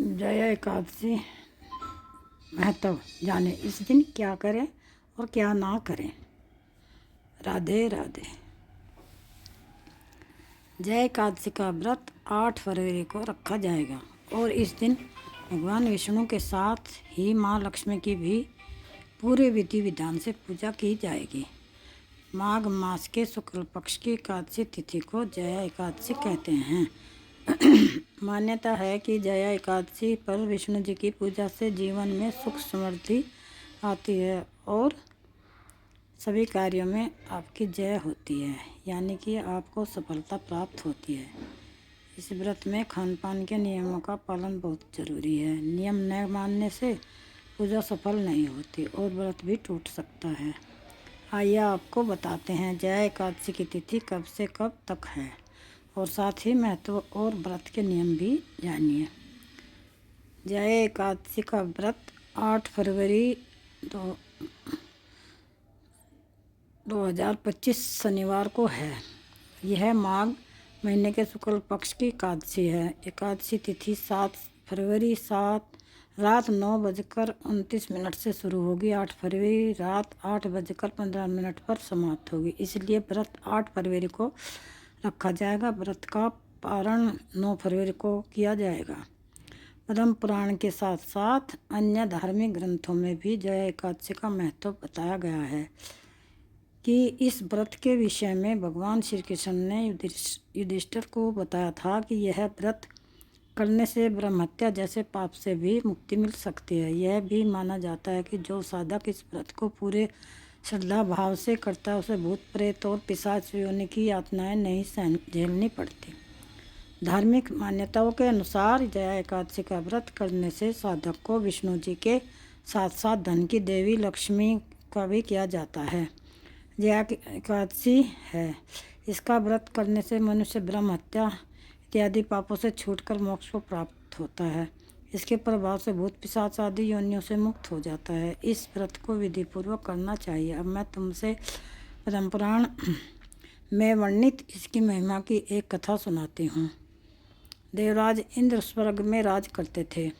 जया एकादशी महत्व जाने। इस दिन क्या करें और क्या ना करें। राधे राधे। जया एकादशी का व्रत 8 फरवरी को रखा जाएगा और इस दिन भगवान विष्णु के साथ ही माँ लक्ष्मी की भी पूरे विधि विधान से पूजा की जाएगी। माघ मास के शुक्ल पक्ष की एकादशी तिथि को जया एकादशी कहते हैं। मान्यता है कि जया एकादशी पर विष्णु जी की पूजा से जीवन में सुख समृद्धि आती है और सभी कार्यों में आपकी जय होती है, यानी कि आपको सफलता प्राप्त होती है। इस व्रत में खान पान के नियमों का पालन बहुत जरूरी है। नियम न मानने से पूजा सफल नहीं होती और व्रत भी टूट सकता है। आइए आपको बताते हैं जया एकादशी की तिथि कब से कब तक है और साथ ही महत्व और व्रत के नियम भी जानिए। जया एकादशी का व्रत 8 फरवरी 2025 शनिवार को है। यह माघ महीने के शुक्ल पक्ष की एकादशी है। एकादशी तिथि 7 फरवरी रात 9:29 से शुरू होगी। 8 फरवरी रात 8:15 पर समाप्त होगी। इसलिए व्रत 8 फरवरी को रखा जाएगा। व्रत का पारण 9 फरवरी को किया जाएगा। पद्म पुराण के साथ साथ अन्य धार्मिक ग्रंथों में भी जया एकादशी का महत्व बताया गया है कि इस व्रत के विषय में भगवान श्री कृष्ण ने युधिष्ठिर को बताया था कि यह व्रत करने से ब्रह्महत्या जैसे पाप से भी मुक्ति मिल सकती है। यह भी माना जाता है कि जो साधक इस व्रत को पूरे श्रद्धा भाव से करता है उसे भूत प्रेत और पिशाच योनि की यातनाएं नहीं झेलनी पड़ती। धार्मिक मान्यताओं के अनुसार जया एकादशी का व्रत करने से साधक को विष्णु जी के साथ साथ धन की देवी लक्ष्मी का भी किया जाता है। जया एकादशी है, इसका व्रत करने से मनुष्य ब्रह्म हत्या इत्यादि पापों से छूटकर मोक्ष को प्राप्त होता है। इसके प्रभाव से भूत पिशाच आदि योनियों से मुक्त हो जाता है। इस व्रत को विधिपूर्वक करना चाहिए। अब मैं तुमसे पद्म पुराण में वर्णित इसकी महिमा की एक कथा सुनाती हूँ। देवराज इंद्र स्वर्ग में राज करते थे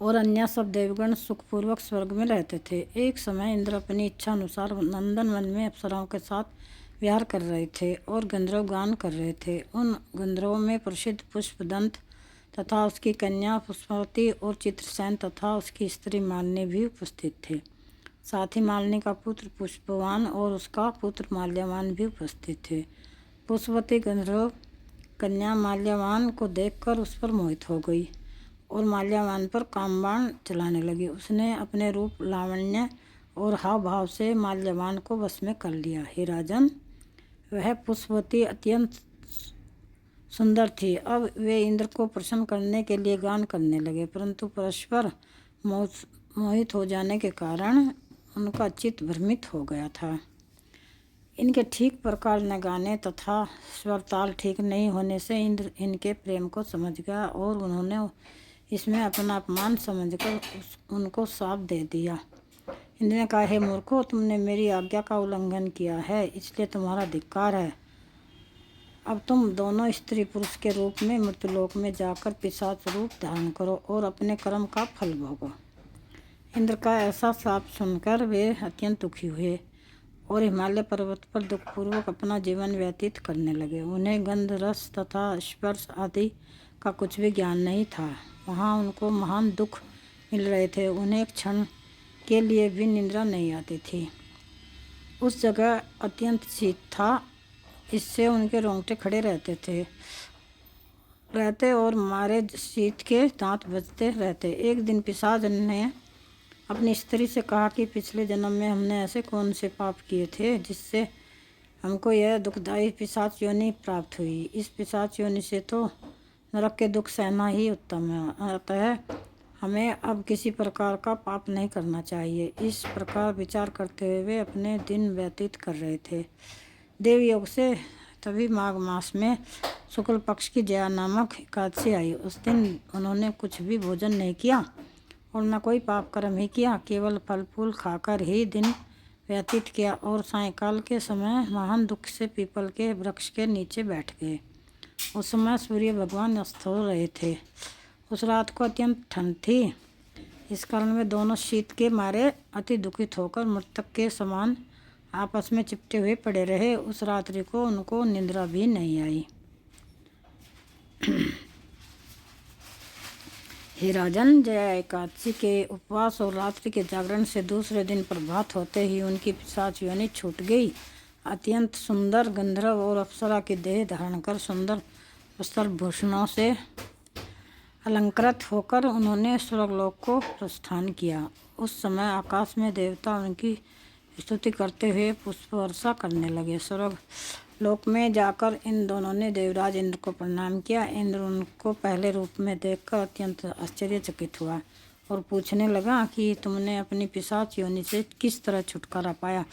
और अन्य सब देवगण सुखपूर्वक स्वर्ग में रहते थे। एक समय इंद्र अपनी इच्छा अनुसार नंदनवन में अप्सराओं के साथ विहार कर रहे थे और गंधर्व गान कर रहे थे। उन गंधर्वों में प्रसिद्ध पुष्पदंत तथा उसकी कन्या पुष्पवती और चित्रसेन तथा उसकी स्त्री मालिनी भी उपस्थित थे। साथ ही मालिनी का पुत्र पुष्पवान और उसका पुत्र माल्यवान भी उपस्थित थे। पुष्पवती गंधर्व कन्या माल्यवान को देखकर उस पर मोहित हो गई और माल्यवान पर कामबाण चलाने लगी। उसने अपने रूप लावण्य और हाव भाव से माल्यवान को वश में कर लिया। हे राजन, वह पुष्पवती अत्यंत सुंदर थी। अब वे इंद्र को प्रसन्न करने के लिए गान करने लगे, परंतु परस्पर मोहित हो जाने के कारण उनका चित्त भ्रमित हो गया था। इनके ठीक प्रकार न गाने तथा स्वर ताल ठीक नहीं होने से इंद्र इनके प्रेम को समझ गया और उन्होंने इसमें अपना अपमान समझकर उनको शाप दे दिया। इंद्र ने कहा, हे मूर्खों, तुमने मेरी आज्ञा का उल्लंघन किया है, इसलिए तुम्हारा धिक्कार है। अब तुम दोनों स्त्री पुरुष के रूप में मृत्युलोक में जाकर पिशाच रूप धारण करो और अपने कर्म का फल भोगो। इंद्र का ऐसा शाप सुनकर वे अत्यंत दुखी हुए और हिमालय पर्वत पर दुखपूर्वक अपना जीवन व्यतीत करने लगे। उन्हें गंध रस तथा स्पर्श आदि का कुछ भी ज्ञान नहीं था। वहाँ उनको महान दुख मिल रहे थे। उन्हें एक क्षण के लिए भी निद्रा नहीं आती थी। उस जगह अत्यंत शीत था, इससे उनके रोंगटे खड़े रहते और मारे शीत के दांत बजते रहते। एक दिन पिशाच ने अपनी स्त्री से कहा कि पिछले जन्म में हमने ऐसे कौन से पाप किए थे जिससे हमको यह दुखदायी पिशाच योनि प्राप्त हुई। इस पिशाच योनि से तो नरक के दुख सहना ही उत्तम है। अतः हमें अब किसी प्रकार का पाप नहीं करना चाहिए। इस प्रकार विचार करते हुए वे अपने दिन व्यतीत कर रहे थे। देवयोग से तभी माघ मास में शुक्ल पक्ष की जया नामक एकादशी आई। उस दिन उन्होंने कुछ भी भोजन नहीं किया और न कोई पाप कर्म ही किया, केवल फल फूल खाकर ही दिन व्यतीत किया और सायंकाल के समय महान दुख से पीपल के वृक्ष के नीचे बैठ गए। उस समय सूर्य भगवान अस्त हो रहे थे। उस रात को अत्यंत ठंड थी। इस कारण वे दोनों शीत के मारे अति दुखित होकर मृतक के समान आपस में चिपटे हुए पड़े रहे। उस रात्रि को उनको निद्रा भी नहीं आई। हे राजन, जया एकादशी के उपवास और रात्रि के जागरण से दूसरे दिन प्रभात होते ही उनकी पिशाच योनि छूट गई। अत्यंत सुंदर गंधर्व और अप्सरा की देह धारण कर सुंदर वस्त्र भूषणों से अलंकृत होकर उन्होंने स्वर्गलोक को प्रस्थान किया। उस समय आकाश में देवता उनकी स्तुति करते हुए पुष्प वर्षा करने लगे। स्वर्ग लोक में जाकर इन दोनों ने देवराज इंद्र को प्रणाम किया। इंद्र उनको पहले रूप में देखकर अत्यंत आश्चर्यचकित हुआ और पूछने लगा कि तुमने अपनी पिशाच योनि से किस तरह छुटकारा पाया,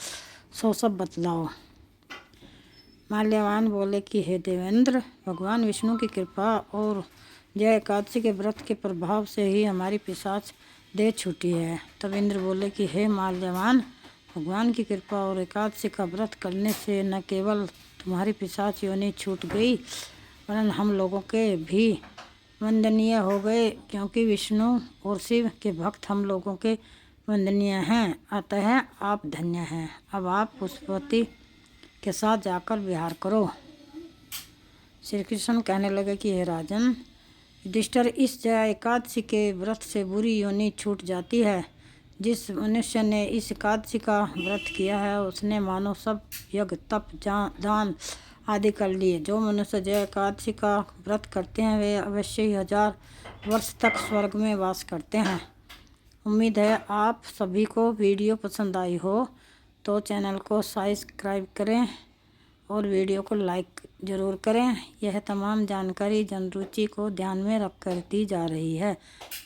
सो सब बतलाओ। माल्यवान बोले कि हे देवेंद्र, भगवान विष्णु की कृपा और जय एकादशी के व्रत के प्रभाव से ही हमारी पिशाच देह छूटी है। तब इंद्र बोले कि हे माल्यवान, भगवान की कृपा और एकादशी का व्रत करने से न केवल तुम्हारी पिशाच योनि छूट गई वरन हम लोगों के भी वंदनीय हो गए, क्योंकि विष्णु और शिव के भक्त हम लोगों के वंदनीय हैं। अतः आप धन्य हैं। अब आप पुष्पवती के साथ जाकर विहार करो। श्री कृष्ण कहने लगे कि हे राजन युधिष्ठिर, इस जया एकादशी के व्रत से बुरी योनि छूट जाती है। जिस मनुष्य ने इस एकादशी का व्रत किया है उसने मानो सब यज्ञ तप दान आदि कर लिए। जो मनुष्य जया एकादशी का व्रत करते हैं वे अवश्य ही 1000 वर्ष तक स्वर्ग में वास करते हैं। उम्मीद है आप सभी को वीडियो पसंद आई हो तो चैनल को सब्सक्राइब करें और वीडियो को लाइक ज़रूर करें। यह तमाम जानकारी जनरुचि को ध्यान में रखकर दी जा रही है।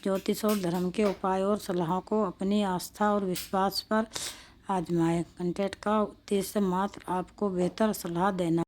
ज्योतिष और धर्म के उपाय और सलाहों को अपनी आस्था और विश्वास पर आजमाएं। कंटेंट का उद्देश्य मात्र आपको बेहतर सलाह देना